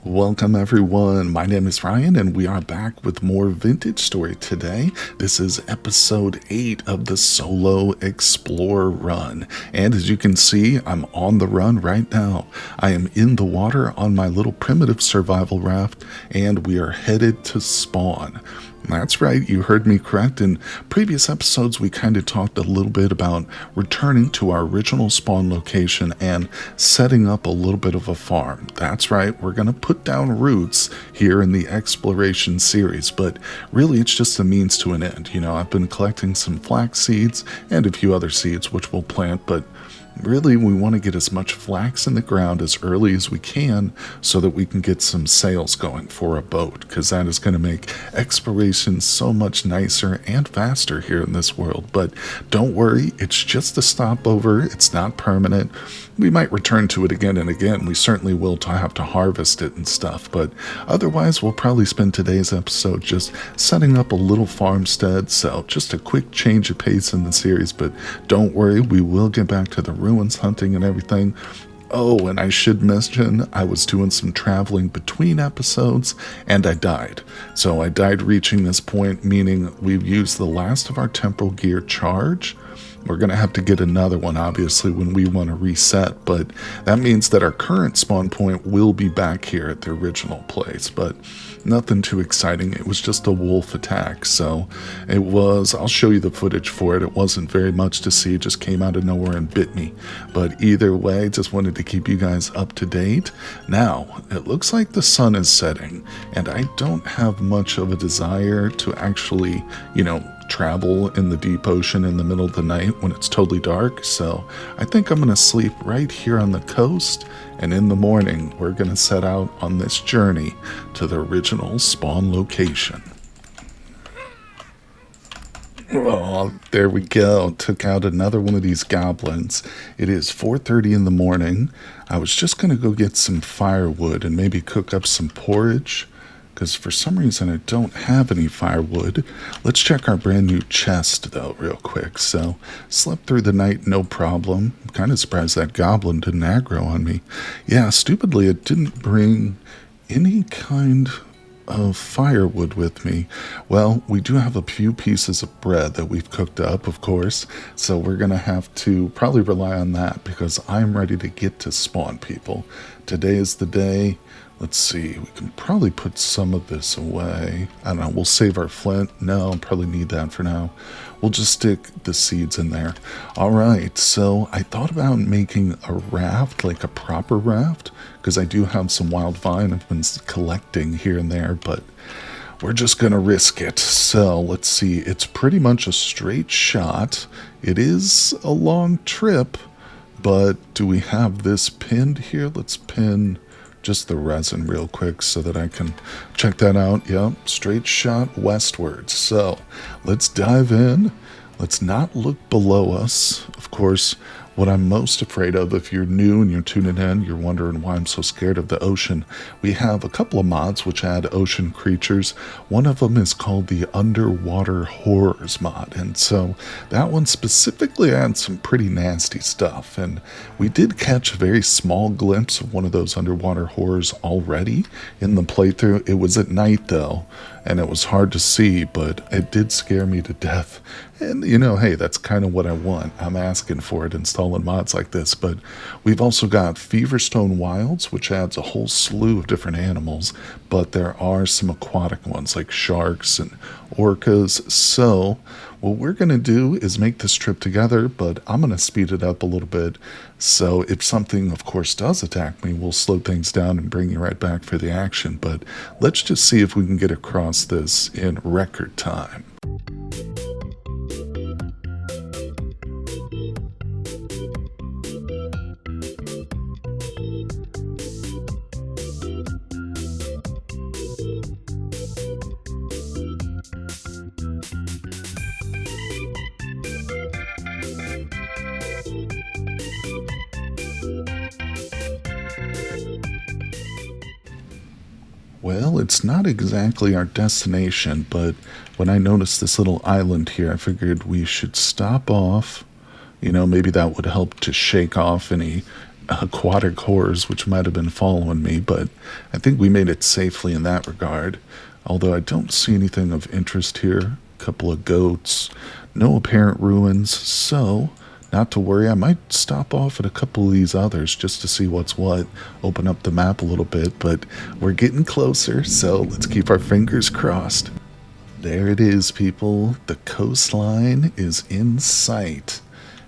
Welcome everyone, my name is Ryan and we are back with more vintage story today. This is episode 8 of the Solo Explorer run, and as you can see, I'm on the run right now. I am in the water on my little primitive survival raft and we are headed to spawn. That's right, you heard me correct. In previous episodes, we kind of talked a little bit about returning to our original spawn location and setting up a little bit of a farm. That's right, we're going to put down roots here in the exploration series, but really it's just a means to an end. I've been collecting some flax seeds and a few other seeds which we'll plant, but really, we want to get as much flax in the ground as early as we can so that we can get some sails going for a boat, because that is going to make exploration so much nicer and faster here in this world. But don't worry, it's just a stopover. It's not permanent. We might return to it again and again. We certainly will have to harvest it and stuff, but otherwise we'll probably spend today's episode just setting up a little farmstead. So just a quick change of pace in the series, but don't worry, we will get back to the ruins hunting and everything. Oh, and I should mention, I was doing some traveling between episodes, and I died. So I died reaching this point, meaning we've used the last of our temporal gear charge. We're going to have to get another one, obviously, when we want to reset, but that means that our current spawn point will be back here at the original place, but nothing too exciting. It was just a wolf attack, so I'll show you the footage for it. It wasn't very much to see, it just came out of nowhere and bit me. But either way, just wanted to keep you guys up to date. Now, it looks like the sun is setting, and I don't have much of a desire to actually, travel in the deep ocean in the middle of the night when it's totally dark, so I think I'm going to sleep right here on the coast, and in the morning we're going to set out on this journey to the original spawn location. Oh, there we go. Took out another one of these goblins. It is 4:30 in the morning. I was just going to go get some firewood and maybe cook up some porridge, because for some reason I don't have any firewood. Let's check our brand new chest though real quick. So slept through the night, no problem. I'm kind of surprised that goblin didn't aggro on me. Yeah, stupidly it didn't bring any kind of firewood with me. Well, we do have a few pieces of bread that we've cooked up, of course, so we're gonna have to probably rely on that because I'm ready to get to spawn, people. Today is the day. Let's see, we can probably put some of this away. I don't know, we'll save our flint. No, I'll probably need that for now. We'll just stick the seeds in there. All right, so I thought about making a raft, like a proper raft, because I do have some wild vine I've been collecting here and there, but we're just gonna risk it. So let's see, it's pretty much a straight shot. It is a long trip, but do we have this pinned here? Let's pin just the resin real quick so that I can check that out. Yep, straight shot westward. So let's dive in. Let's not look below us. Of course, what I'm most afraid of, if you're new and you're tuning in, you're wondering why I'm so scared of the ocean. We have a couple of mods which add ocean creatures. One of them is called the Underwater Horrors mod, and so that one specifically adds some pretty nasty stuff. And we did catch a very small glimpse of one of those underwater horrors already in the playthrough. It was at night though, and it was hard to see, but it did scare me to death. And hey, that's kind of what I want. I'm asking for it, installing mods like this. But we've also got Feverstone Wilds, which adds a whole slew of different animals, but there are some aquatic ones like sharks and orcas. So what we're going to do is make this trip together, but I'm going to speed it up a little bit. So if something, of course, does attack me, we'll slow things down and bring you right back for the action. But let's just see if we can get across this in record time. Well, it's not exactly our destination, but when I noticed this little island here, I figured we should stop off. Maybe that would help to shake off any aquatic horrors, which might have been following me, but I think we made it safely in that regard. Although I don't see anything of interest here. A couple of goats, no apparent ruins, so not to worry. I might stop off at a couple of these others just to see what's what, open up the map a little bit, but we're getting closer, so let's keep our fingers crossed. There it is, people. The coastline is in sight.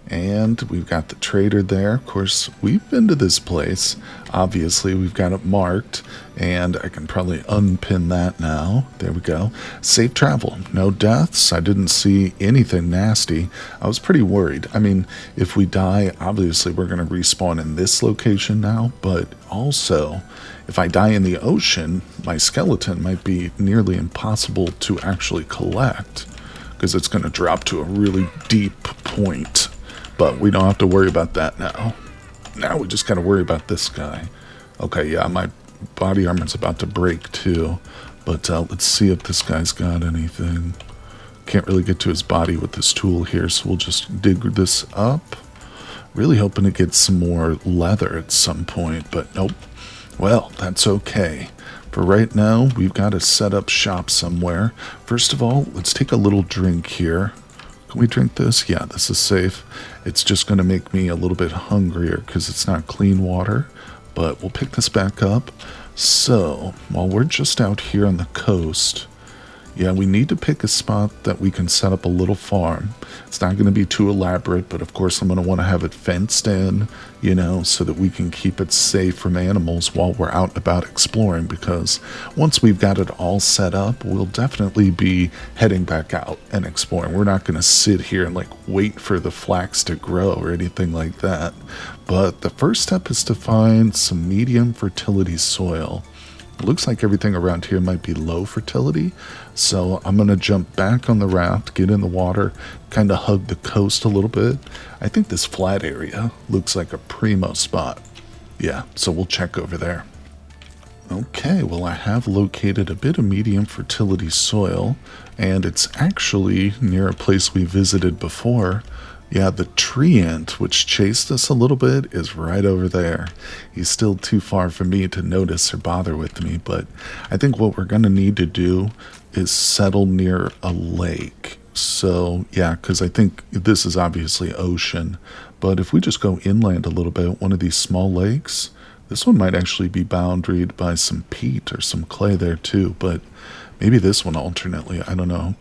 And we've got the trader there. Of course, we've been to this place. Obviously, we've got it marked, and I can probably unpin that now. There we go. Safe travel. No deaths. I didn't see anything nasty. I was pretty worried. I mean, if we die, obviously we're going to respawn in this location now, but also, if I die in the ocean, my skeleton might be nearly impossible to actually collect, because it's going to drop to a really deep point. But we don't have to worry about that now. Now we just got to worry about this guy. Okay, yeah, my body armor's about to break too. But let's see if this guy's got anything. Can't really get to his body with this tool here, so we'll just dig this up. Really hoping to get some more leather at some point, but nope. Well, that's okay. For right now, we've got to set up shop somewhere. First of all, let's take a little drink here. Can we drink this? Yeah, this is safe. It's just going to make me a little bit hungrier because it's not clean water, but we'll pick this back up. So, while we're just out here on the coast, yeah, we need to pick a spot that we can set up a little farm. It's not going to be too elaborate, but of course I'm going to want to have it fenced in, you know, so that we can keep it safe from animals while we're out and about exploring, because once we've got it all set up, we'll definitely be heading back out and exploring. We're not going to sit here and like wait for the flax to grow or anything like that. But the first step is to find some medium fertility soil. It looks like everything around here might be low fertility, so I'm going to jump back on the raft, get in the water, kind of hug the coast a little bit. I think this flat area looks like a primo spot. Yeah, so we'll check over there. Okay, well, I have located a bit of medium fertility soil, and it's actually near a place we visited before. Yeah, the tree ant, which chased us a little bit, is right over there. He's still too far for me to notice or bother with me, but I think what we're going to need to do is settle near a lake. So, yeah, because I think this is obviously ocean, but if we just go inland a little bit, one of these small lakes, this one might actually be boundaried by some peat or some clay there too, but maybe this one alternately, I don't know.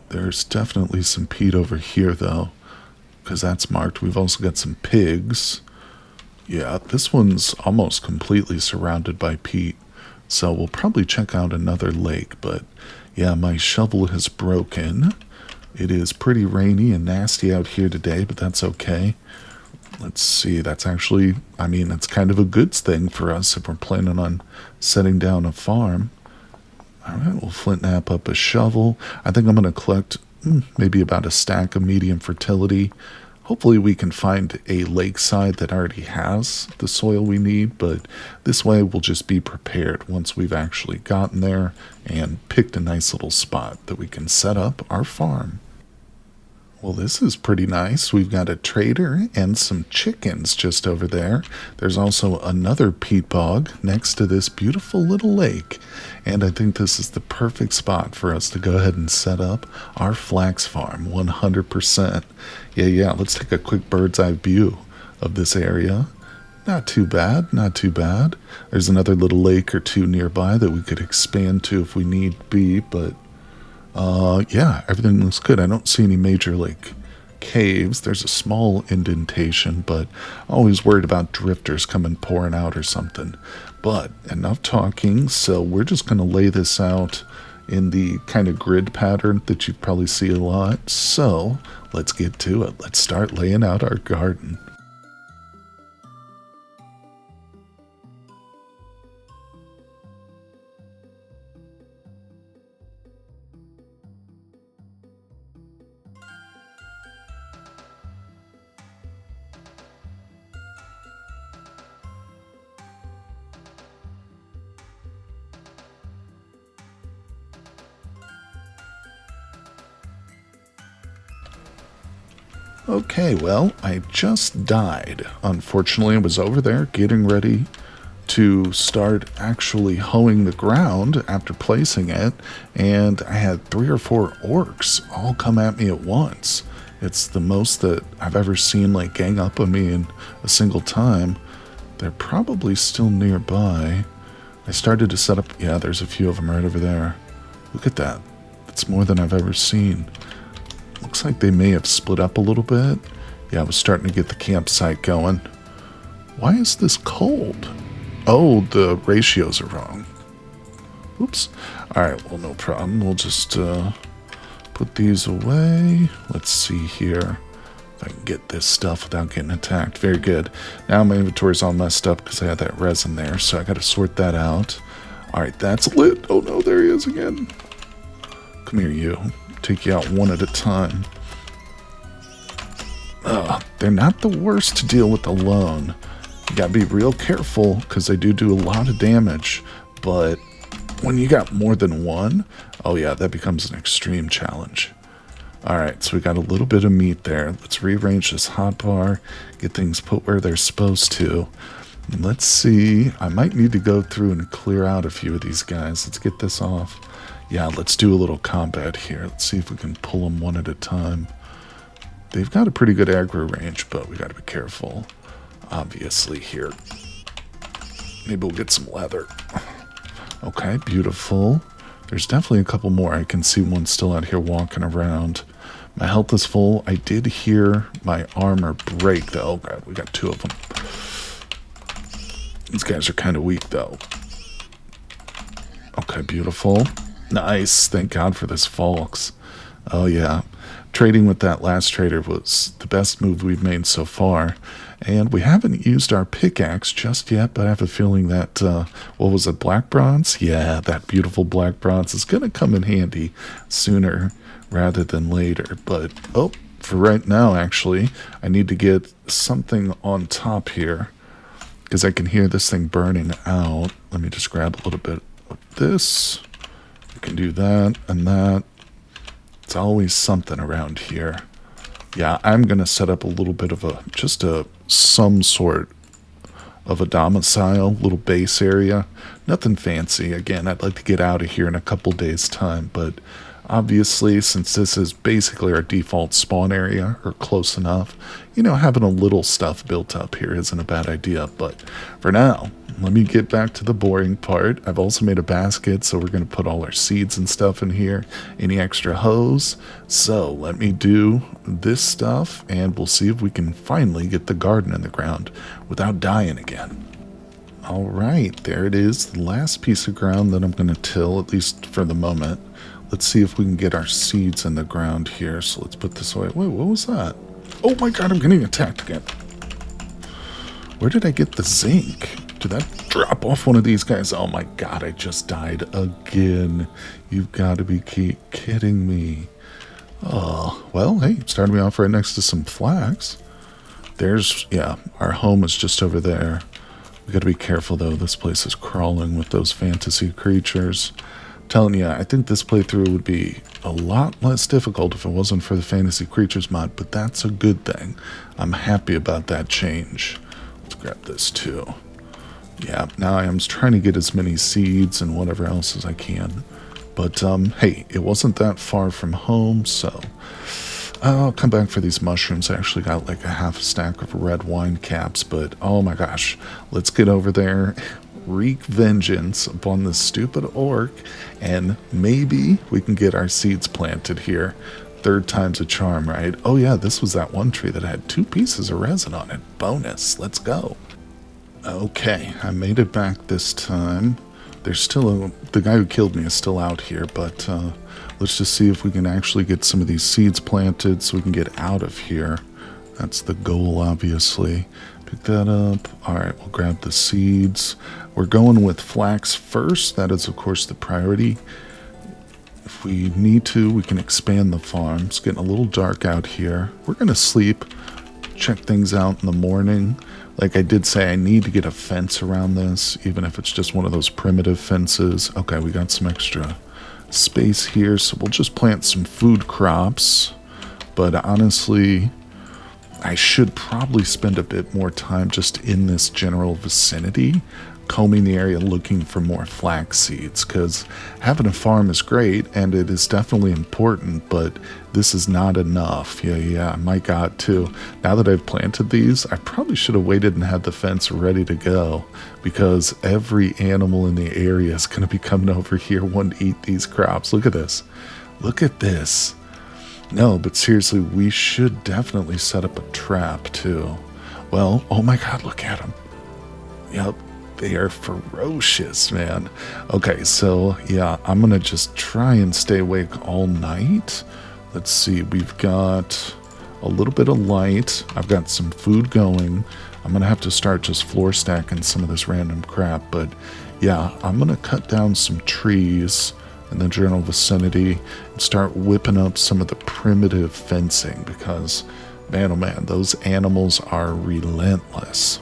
There's definitely some peat over here, though, because that's marked. We've also got some pigs. Yeah, this one's almost completely surrounded by peat, so we'll probably check out another lake. But yeah, my shovel has broken. It is pretty rainy and nasty out here today, but that's okay. Let's see, that's actually, I mean, that's kind of a good thing for us if we're planning on setting down a farm. All right, we'll flint nap up a shovel. I think I'm going to collect maybe about a stack of medium fertility. Hopefully we can find a lakeside that already has the soil we need, but this way we'll just be prepared once we've actually gotten there and picked a nice little spot that we can set up our farm. Well, this is pretty nice. We've got a trader and some chickens just over there. There's also another peat bog next to this beautiful little lake. And I think this is the perfect spot for us to go ahead and set up our flax farm, 100%. Yeah, let's take a quick bird's eye view of this area. Not too bad, not too bad. There's another little lake or two nearby that we could expand to if we need be, but yeah, everything looks good. I don't see any major, like, caves. There's a small indentation, but always worried about drifters coming pouring out or something. But enough talking, so we're just going to lay this out in the kind of grid pattern that you probably see a lot. So let's get to it. Let's start laying out our garden. Okay, well, I just died. Unfortunately, I was over there getting ready to start actually hoeing the ground after placing it, and I had 3 or 4 orcs all come at me at once. It's the most that I've ever seen like gang up on me in a single time. They're probably still nearby. I started to set up, yeah, there's a few of them right over there. Look at that. It's more than I've ever seen. Looks like they may have split up a little bit. Yeah, I was starting to get the campsite going. Why is this cold? Oh, the ratios are wrong. Oops. Alright, well, no problem. We'll just put these away. Let's see here if I can get this stuff without getting attacked. Very good. Now my inventory's all messed up because I had that resin there, so I got to sort that out. Alright, that's lit. Oh no, there he is again. Come here, you. Take you out one at a time. They're not the worst to deal with alone. You gotta be real careful because they do a lot of damage, but when you got more than one, oh yeah, that becomes an extreme challenge. Alright, so we got a little bit of meat there. Let's rearrange this hotbar, get things put where they're supposed to. And let's see, I might need to go through and clear out a few of these guys. Let's get this off. Yeah, let's do a little combat here. Let's see if we can pull them one at a time. They've got a pretty good aggro range, but we got to be careful, obviously, here. Maybe we'll get some leather. Okay, beautiful. There's definitely a couple more. I can see one still out here walking around. My health is full. I did hear my armor break, though. Oh, God, we got 2 of them. These guys are kind of weak, though. Okay, beautiful. Nice. Thank God for this Falx. Oh, yeah. Trading with that last trader was the best move we've made so far. And we haven't used our pickaxe just yet, but I have a feeling that, what was it, black bronze? Yeah, that beautiful black bronze is going to come in handy sooner rather than later. But, oh, for right now, actually, I need to get something on top here because I can hear this thing burning out. Let me just grab a little bit of this. We can do that and that. It's always something around here. Yeah, I'm going to set up a little bit of some sort of a domicile, little base area. Nothing fancy. Again, I'd like to get out of here in a couple days' time, but obviously, since this is basically our default spawn area, or close enough, you know, having a little stuff built up here isn't a bad idea. But for now, let me get back to the boring part. I've also made a basket, so we're going to put all our seeds and stuff in here. Any extra hose. So let me do this stuff, and we'll see if we can finally get the garden in the ground without dying again. All right, there it is. The last piece of ground that I'm going to till, at least for the moment. Let's see if we can get our seeds in the ground here. So let's put this away. Wait, what was that? Oh my God, I'm getting attacked again. Where did I get the zinc? Did that drop off one of these guys? Oh my God, I just died again. You've got to be kidding me. Oh, well, hey, started me off right next to some flax. There's, yeah, our home is just over there. We got to be careful, though. This place is crawling with those fantasy creatures. I'm telling you, I think this playthrough would be a lot less difficult if it wasn't for the fantasy creatures mod, but that's a good thing. I'm happy about that change. Let's grab this, too. Yeah, now I am trying to get as many seeds and whatever else as I can. But, hey, it wasn't that far from home, so I'll come back for these mushrooms. I actually got like a half stack of red wine caps, but oh my gosh, let's get over there, wreak vengeance upon this stupid orc, and maybe we can get our seeds planted here. 3rd time's a charm, right? Oh yeah, this was that one tree that had 2 pieces of resin on it. Bonus, let's go. Okay, I made it back this time. There's still the guy who killed me is still out here, but let's just see if we can actually get some of these seeds planted so we can get out of here. That's the goal, obviously. Pick that up. All right, we'll grab the seeds. We're going with flax first. That is, of course, the priority. If we need to, we can expand the farm. It's getting a little dark out here. We're going to sleep, check things out in the morning. Like I did say, I need to get a fence around this, even if it's just one of those primitive fences. Okay, we got some extra space here, so we'll just plant some food crops. But honestly, I should probably spend a bit more time just in this general vicinity, combing the area looking for more flax seeds, because having a farm is great and it is definitely important, but this is not enough. Yeah, my god, too. Now that I've planted these, I probably should have waited and had the fence ready to go, because every animal in the area is going to be coming over here wanting to eat these crops. Look at this. Look at this. No, but seriously, we should definitely set up a trap too. Well, oh my god, look at them. Yep. They are ferocious, man. Okay, so yeah, I'm gonna just try and stay awake all night. Let's see, we've got a little bit of light. I've got some food going. I'm gonna have to start just floor stacking some of this random crap, but yeah, I'm gonna cut down some trees in the general vicinity and start whipping up some of the primitive fencing, because man, oh man, those animals are relentless.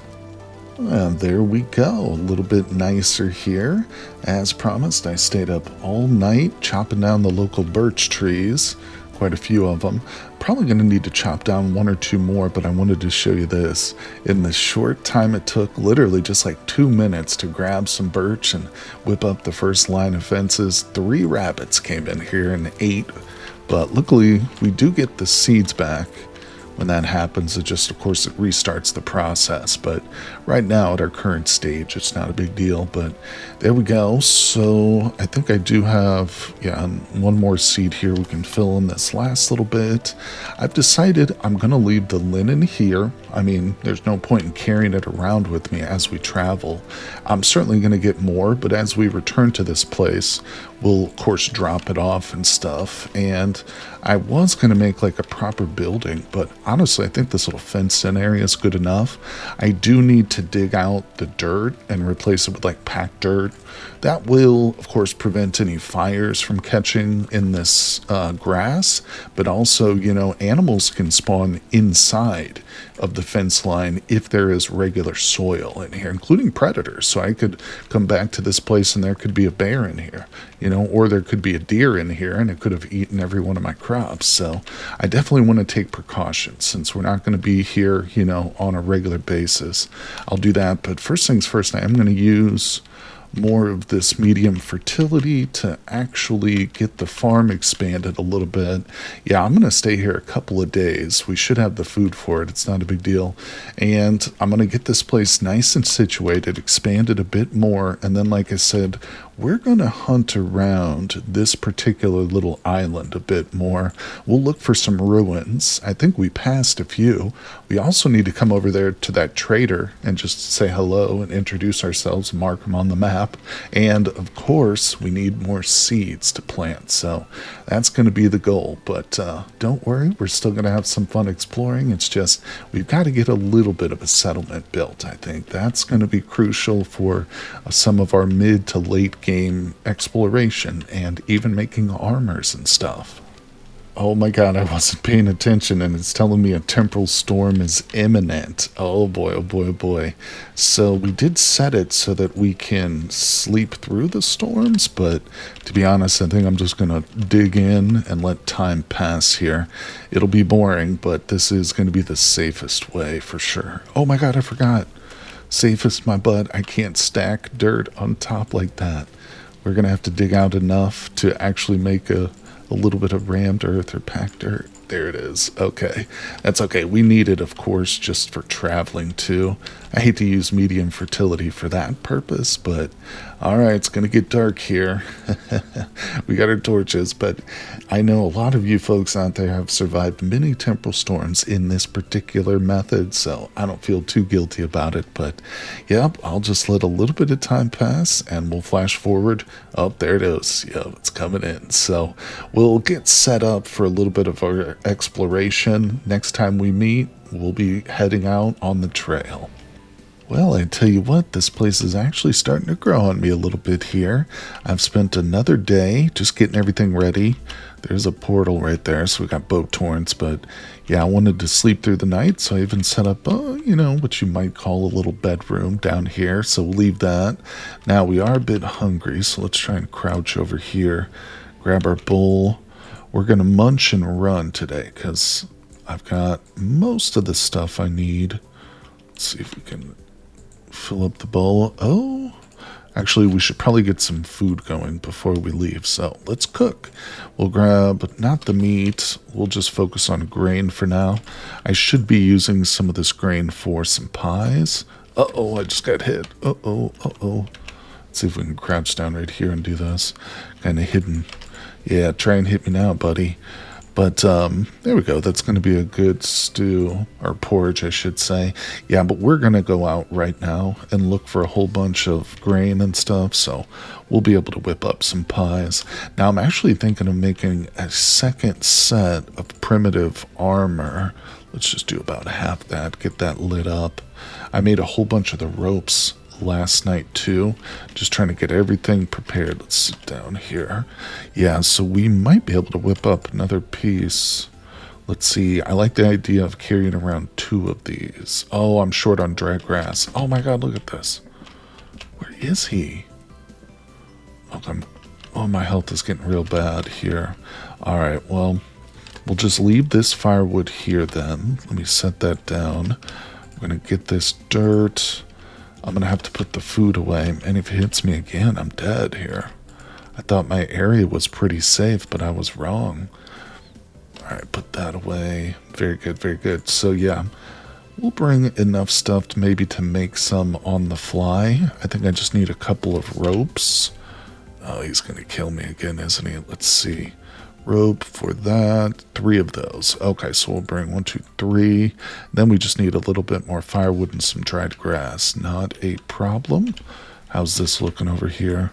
And there we go, a little bit nicer here. As promised, I stayed up all night chopping down the local birch trees, quite a few of them. Probably going to need to chop down one or two more, but I wanted to show you this. In the short time it took, literally just like 2 minutes to grab some birch and whip up the first line of fences, 3 rabbits came in here and ate. But luckily, we do get the seeds back. When that happens, it just, of course, it restarts the process. But right now, at our current stage, it's not a big deal. But there we go. So I think I do have, yeah, one more seed here we can fill in this last little bit. I've decided I'm going to leave the linen here. I mean, there's no point in carrying it around with me as we travel. I'm certainly going to get more, but as we return to this place, we'll, of course, drop it off and stuff. And I was going to make like a proper building, but honestly, I think this little fenced-in area is good enough. I do need to dig out the dirt and replace it with like packed dirt. That will, of course, prevent any fires from catching in this grass, but also, you know, animals can spawn inside of the fence line if there is regular soil in here, including predators. So I could come back to this place and there could be a bear in here, you know, or there could be a deer in here and it could have eaten every one of my crops. So I definitely want to take precautions since we're not going to be here, you know, on a regular basis. I'll do that. But first things first, I am going to use more of this medium fertility to actually get the farm expanded a little bit. Yeah, I'm going to stay here a couple of days. We should have the food for it. It's not a big deal. And I'm going to get this place nice and situated, expanded a bit more. And then, like I said, we're going to hunt around this particular little island a bit more. We'll look for some ruins. I think we passed a few. We also need to come over there to that trader and just say hello and introduce ourselves, mark them on the map. And of course, we need more seeds to plant. So that's going to be the goal. But don't worry, we're still going to have some fun exploring. It's just we've got to get a little bit of a settlement built. I think that's going to be crucial for some of our mid to late game exploration and even making armors and stuff. Oh my god, I wasn't paying attention and it's telling me a temporal storm is imminent. Oh boy, oh boy, oh boy. So we did set it so that we can sleep through the storms, but to be honest, I think I'm just going to dig in and let time pass here. It'll be boring, but this is going to be the safest way for sure. Oh my god, I forgot. Safest my butt. I can't stack dirt on top like that. We're going to have to dig out enough to actually make a little bit of rammed earth or packed dirt. There it is. Okay. That's okay. We need it, of course, just for traveling too. I hate to use medium fertility for that purpose, but all right, it's going to get dark here. We got our torches, but I know a lot of you folks out there have survived many temporal storms in this particular method, so I don't feel too guilty about it. But yep, I'll just let a little bit of time pass and we'll flash forward. Oh, there it is. Yep, it's coming in. So we'll get set up for a little bit of our exploration. Next time we meet, we'll be heading out on the trail. Well, I tell you what, this place is actually starting to grow on me a little bit here. I've spent another day just getting everything ready. There's a portal right there, so we got boat torrents, but yeah, I wanted to sleep through the night, so I even set up, you know, what you might call a little bedroom down here, so we'll leave that. Now, we are a bit hungry, so let's try and crouch over here, grab our bowl. We're going to munch and run today, because I've got most of the stuff I need. Let's see if we can fill up the bowl. Oh, actually, we should probably get some food going before we leave. So let's cook. We'll grab, not the meat. We'll just focus on grain for now. I should be using some of this grain for some pies. Uh-oh, I just got hit. Uh-oh, uh-oh. Let's see if we can crouch down right here and do this. Kind of hidden. Yeah, try and hit me now, buddy. But there we go. That's going to be a good stew, or porridge, I should say. Yeah, but we're going to go out right now and look for a whole bunch of grain and stuff, so we'll be able to whip up some pies. Now, I'm actually thinking of making a second set of primitive armor. Let's just do about half that, get that lit up. I made a whole bunch of the ropes last night too, just trying to get everything prepared. Let's sit down here. Yeah, so we might be able to whip up another piece. Let's see, I like the idea of carrying around 2 of these. Oh, I'm short on dry grass. Oh my god, look at this. Where is he? Oh, my health is getting real bad here. Alright, well, we'll just leave this firewood here then. Let me set that down. I'm gonna get this dirt. I'm gonna have to put the food away, and if it hits me again, I'm dead here. I thought my area was pretty safe, but I was wrong. Alright, put that away. Very good, very good. So yeah, we'll bring enough stuff to maybe to make some on the fly. I think I just need a couple of ropes. Oh, he's gonna kill me again, isn't he? Let's see. Rope for that. 3 of those. Okay, so we'll bring 1, 2, 3. Then we just need a little bit more firewood and some dried grass. Not a problem. How's this looking over here?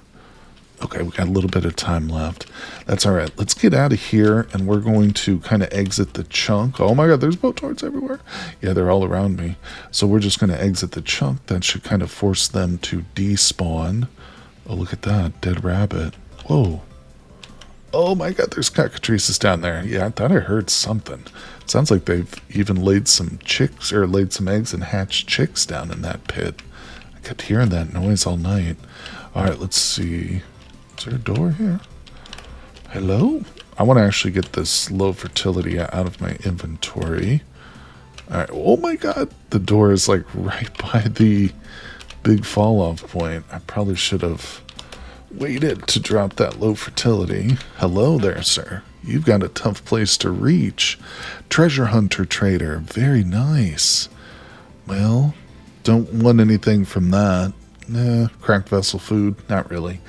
Okay, we got a little bit of time left. That's all right. Let's get out of here, and we're going to kind of exit the chunk. Oh my god, there's boatards everywhere. Yeah, they're all around me. So we're just going to exit the chunk. That should kind of force them to despawn. Oh, look at that. Dead rabbit. Whoa. Oh my god, there's cockatrices down there. Yeah, I thought I heard something. Sounds like they've even laid some chicks, or laid some eggs and hatched chicks down in that pit. I kept hearing that noise all night. Alright, let's see. Is there a door here? Hello? I want to actually get this low fertility out of my inventory. Alright, oh my god. The door is like right by the big fall off point. I probably should have waited to drop that low fertility. Hello there, sir. You've got a tough place to reach. Treasure hunter trader. Very nice. Well, don't want anything from that. Cracked vessel food. Not really.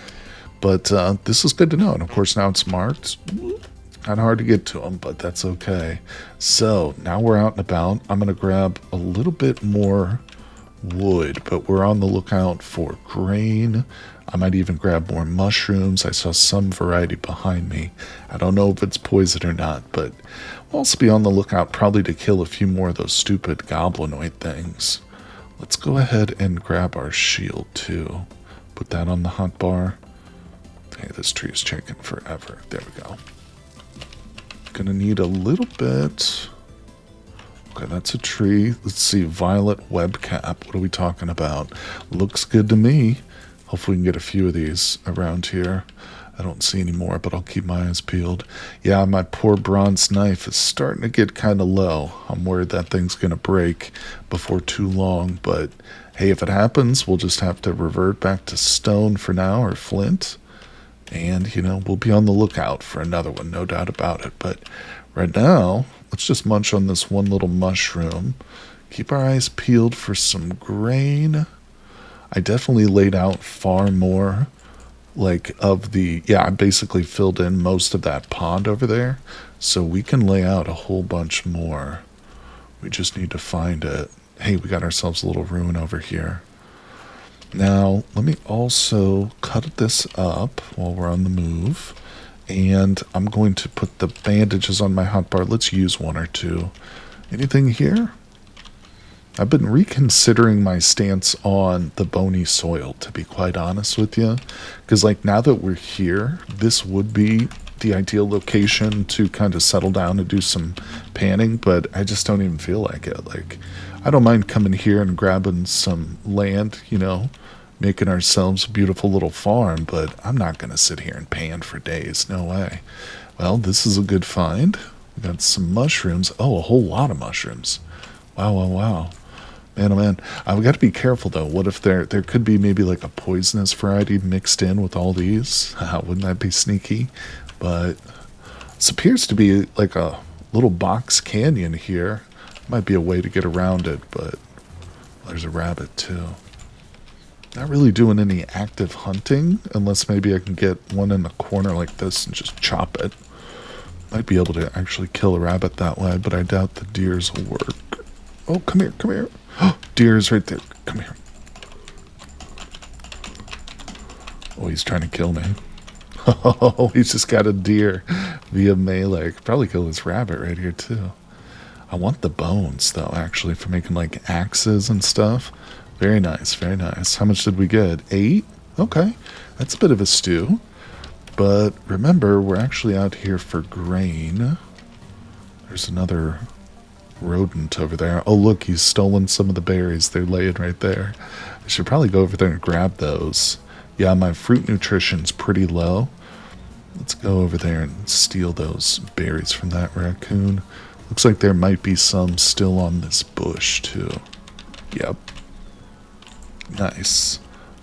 But this is good to know. And of course now it's marked. Kind of hard to get to them, but that's okay. So now we're out and about. I'm going to grab a little bit more wood, but we're on the lookout for grain. I might even grab more mushrooms. I saw some variety behind me. I don't know if it's poison or not, but we'll also be on the lookout probably to kill a few more of those stupid goblinoid things. Let's go ahead and grab our shield too. Put that on the hot bar. Hey, this tree is taking forever. There we go. Gonna need a little bit. Okay, that's a tree. Let's see, violet web cap. What are we talking about? Looks good to me. Hopefully we can get a few of these around here. I don't see any more, but I'll keep my eyes peeled. Yeah, my poor bronze knife is starting to get kind of low. I'm worried that thing's going to break before too long. But hey, if it happens, we'll just have to revert back to stone for now, or flint. And, you know, we'll be on the lookout for another one, no doubt about it. But right now, let's just munch on this one little mushroom. Keep our eyes peeled for some grain. I definitely laid out far more, like, of the... Yeah, I basically filled in most of that pond over there. So we can lay out a whole bunch more. We just need to find it. Hey, we got ourselves a little ruin over here. Now, let me also cut this up while we're on the move. And I'm going to put the bandages on my hotbar. Let's use 1 or 2. Anything here? I've been reconsidering my stance on the bony soil, to be quite honest with you. Because, like, now that we're here, this would be the ideal location to kind of settle down and do some panning. But I just don't even feel like it. Like, I don't mind coming here and grabbing some land, you know, making ourselves a beautiful little farm. But I'm not going to sit here and pan for days. No way. Well, this is a good find. We got some mushrooms. Oh, a whole lot of mushrooms. Wow, wow, wow. Man, oh man. We got to be careful, though. What if there could be maybe like a poisonous variety mixed in with all these? Wouldn't that be sneaky? But this appears to be like a little box canyon here. Might be a way to get around it, but there's a rabbit, too. Not really doing any active hunting, unless maybe I can get one in the corner like this and just chop it. Might be able to actually kill a rabbit that way, but I doubt the deers will work. Oh, come here, come here. Oh, deer's right there. Come here. Oh, he's trying to kill me. Oh, he's just got a deer via melee. Could probably kill this rabbit right here, too. I want the bones, though, actually, for making, like, axes and stuff. Very nice, very nice. How much did we get? 8? Okay, that's a bit of a stew. But remember, we're actually out here for grain. There's another rodent over there. Oh, look, he's stolen some of the berries. They're laying right there. I should probably go over there and grab those. Yeah, my fruit nutrition's pretty low. Let's go over there and steal those berries from that raccoon. Looks like there might be some still on this bush, too. Yep. Nice.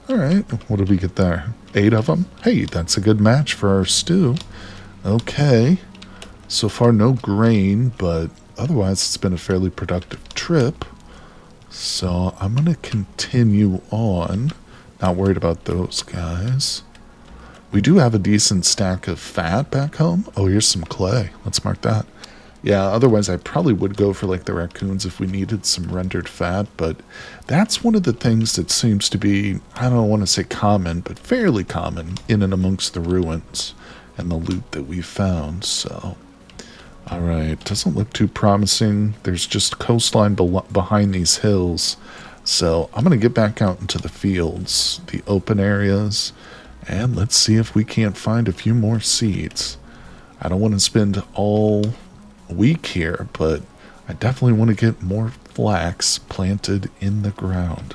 Alright, what did we get there? 8 of them? Hey, that's a good match for our stew. Okay. So far, no grain, but otherwise it's been a fairly productive trip. So I'm going to continue on. Not worried about those guys. We do have a decent stack of fat back home. Oh, here's some clay. Let's mark that. Yeah, otherwise I probably would go for like the raccoons if we needed some rendered fat, but that's one of the things that seems to be, I don't want to say common, but fairly common in and amongst the ruins and the loot that we found, so. Alright, doesn't look too promising. There's just coastline behind these hills, so I'm going to get back out into the fields, the open areas, and let's see if we can't find a few more seeds. I don't want to spend all week here, but I definitely want to get more flax planted in the ground.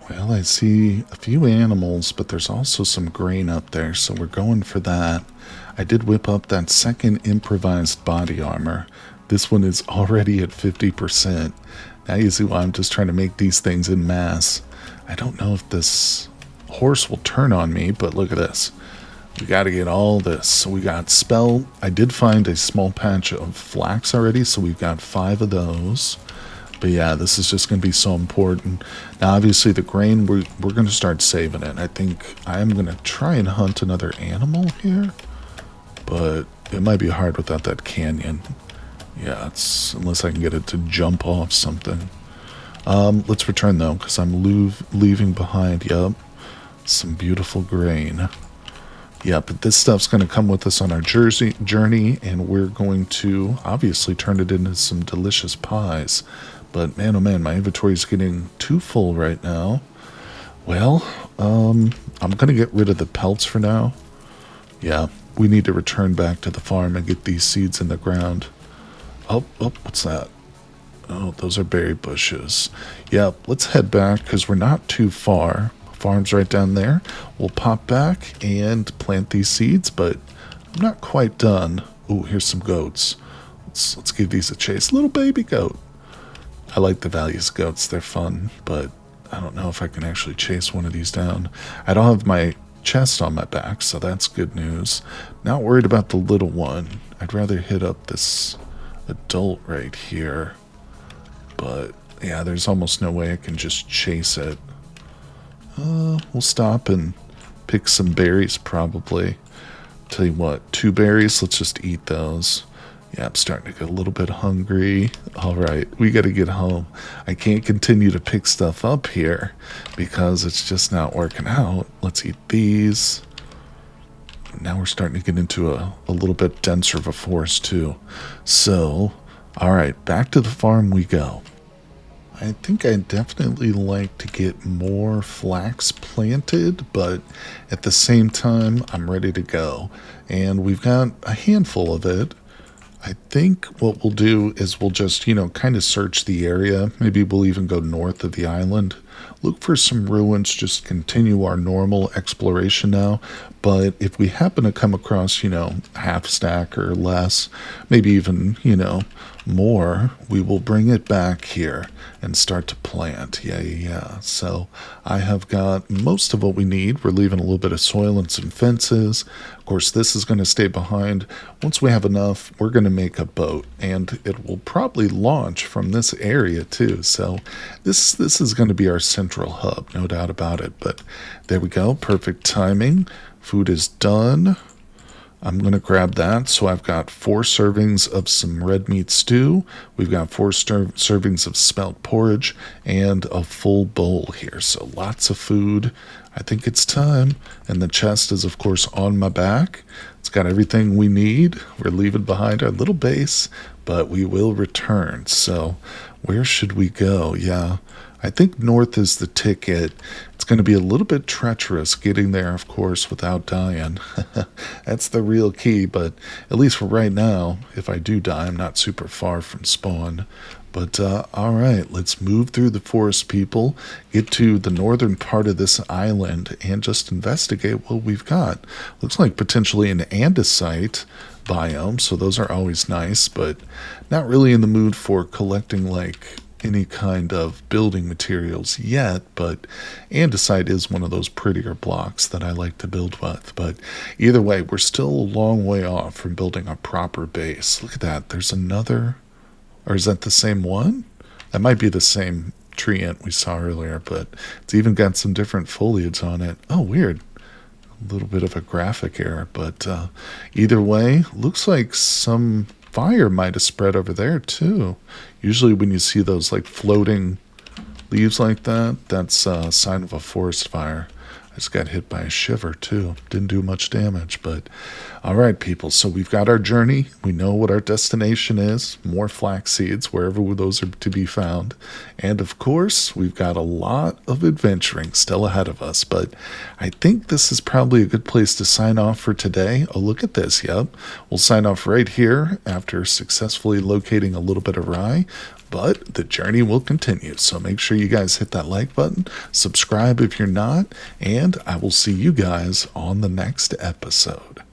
Well, I see a few animals, but there's also some grain up there, so we're going for that. I did whip up that second improvised body armor. This one is already at 50%. Now you see why I'm just trying to make these things in mass. I don't know if this horse will turn on me, but look at this. We got to get all this. So we got spell. I did find a small patch of flax already, so we've got 5 of those. But yeah, this is just going to be so important. Now, obviously, the grain, we're going to start saving it. I think I am going to try and hunt another animal here, but it might be hard without that canyon. Yeah, it's unless I can get it to jump off something. Let's return, though, because I'm leaving behind, yep, some beautiful grain. Yeah, but this stuff's going to come with us on our journey, and we're going to obviously turn it into some delicious pies. But man, oh man, my inventory is getting too full right now. Well, I'm going to get rid of the pelts for now. Yeah, we need to return back to the farm and get these seeds in the ground. Oh, what's that? Oh, those are berry bushes. Yeah, let's head back because we're not too far. Farm's right down there. We'll pop back and plant these seeds, but I'm not quite done. Oh, here's some goats. Let's give these a chase. Little baby goat. I like the Values goats. They're fun, but I don't know if I can actually chase one of these down. I don't have my chest on my back, so that's good news. Not worried about the little one. I'd rather hit up this adult right here. But yeah, there's almost no way I can just chase it. We'll stop and pick some berries probably. Tell you what, 2 berries, let's just eat those. Yeah, I'm starting to get a little bit hungry. Alright, we gotta get home. I can't continue to pick stuff up here because it's just not working out. Let's eat these. Now we're starting to get into a little bit denser of a forest too. So, alright, back to the farm we go. I think I'd definitely like to get more flax planted, but at the same time, I'm ready to go. And we've got a handful of it. I think what we'll do is we'll just, kind of search the area. Maybe we'll even go north of the island look for some ruins, just continue our normal exploration now. But if we happen to come across, half stack or less, maybe even, more, we will bring it back here and start to plant. Yeah. So I have got most of what we need. We're leaving a little bit of soil and some fences. Of course, this is going to stay behind. Once we have enough, we're going to make a boat, and it will probably launch from this area too. So this is going to be our central hub, no doubt about it. But there we go. Perfect timing. Food is done. I'm going to grab that. So I've got 4 servings of some red meat stew. We've got 4 servings of spelt porridge and a full bowl here. So lots of food. I think it's time. And the chest is, of course, on my back. It's got everything we need. We're leaving behind our little base, but we will return. So where should we go? Yeah, I think north is the ticket. It's going to be a little bit treacherous getting there, of course, without dying. That's the real key, but at least for right now, if I do die, I'm not super far from spawn. But all right, let's move through the forest, people, get to the northern part of this island, and just investigate what we've got. Looks like potentially an andesite biome, so those are always nice, but not really in the mood for collecting like any kind of building materials yet. But andesite is one of those prettier blocks that I like to build with. But either way, we're still a long way off from building a proper base. Look at that. There's another, or is that the same one? That might be the same tree ant we saw earlier, but it's even got some different foliage on it. Oh, weird. A little bit of a graphic error, but either way, looks like some fire might have spread over there too. Usually when you see those like floating leaves like that, that's a sign of a forest fire. I just got hit by a shiver too. Didn't do much damage, but all right, people. So we've got our journey. We know what our destination is. More flax seeds, wherever those are to be found. And of course, we've got a lot of adventuring still ahead of us. But I think this is probably a good place to sign off for today. Oh, look at this. Yep. We'll sign off right here after successfully locating a little bit of rye. But the journey will continue, so make sure you guys hit that like button, subscribe if you're not, and I will see you guys on the next episode.